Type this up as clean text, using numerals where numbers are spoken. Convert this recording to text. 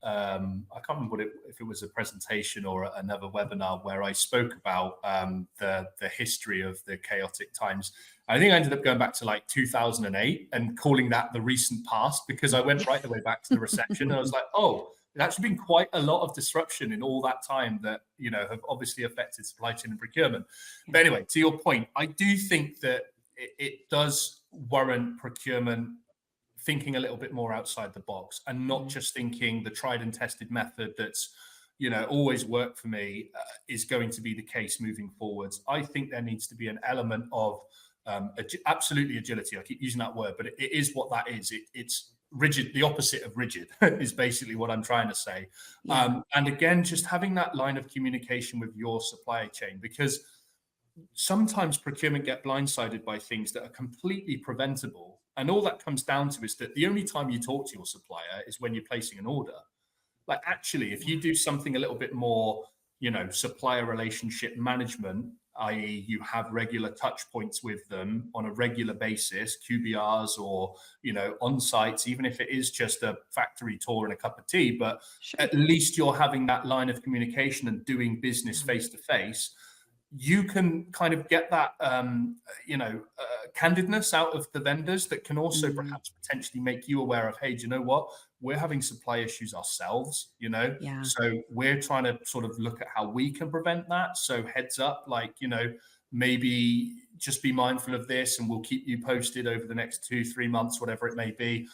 I can't remember if it was a presentation or another webinar where I spoke about the history of the chaotic times. I think I ended up going back to like 2008 and calling that the recent past, because I went right the way back to the recession. And I was like, oh, there's actually been quite a lot of disruption in all that time that, have obviously affected supply chain and procurement. But anyway, to your point, I do think that it does warrant procurement thinking a little bit more outside the box and not just thinking the tried and tested method that's, always worked for me is going to be the case moving forwards. I think there needs to be an element of absolutely agility. I keep using that word, but it is what that is. It's rigid. The opposite of rigid is basically what I'm trying to say. And again, just having that line of communication with your supply chain, because sometimes procurement get blindsided by things that are completely preventable. And all that comes down to is that the only time you talk to your supplier is when you're placing an order. Like, actually, if you do something a little bit more, supplier relationship management, i.e. you have regular touch points with them on a regular basis, QBRs or, on-sites, even if it is just a factory tour and a cup of tea, but at least you're having that line of communication and doing business face-to-face. You can kind of get that, candidness out of the vendors that can also perhaps potentially make you aware of, hey, do you know what? We're having supply issues ourselves, So we're trying to sort of look at how we can prevent that. So heads up, like, maybe just be mindful of this and we'll keep you posted over the next 2-3 months, whatever it may be.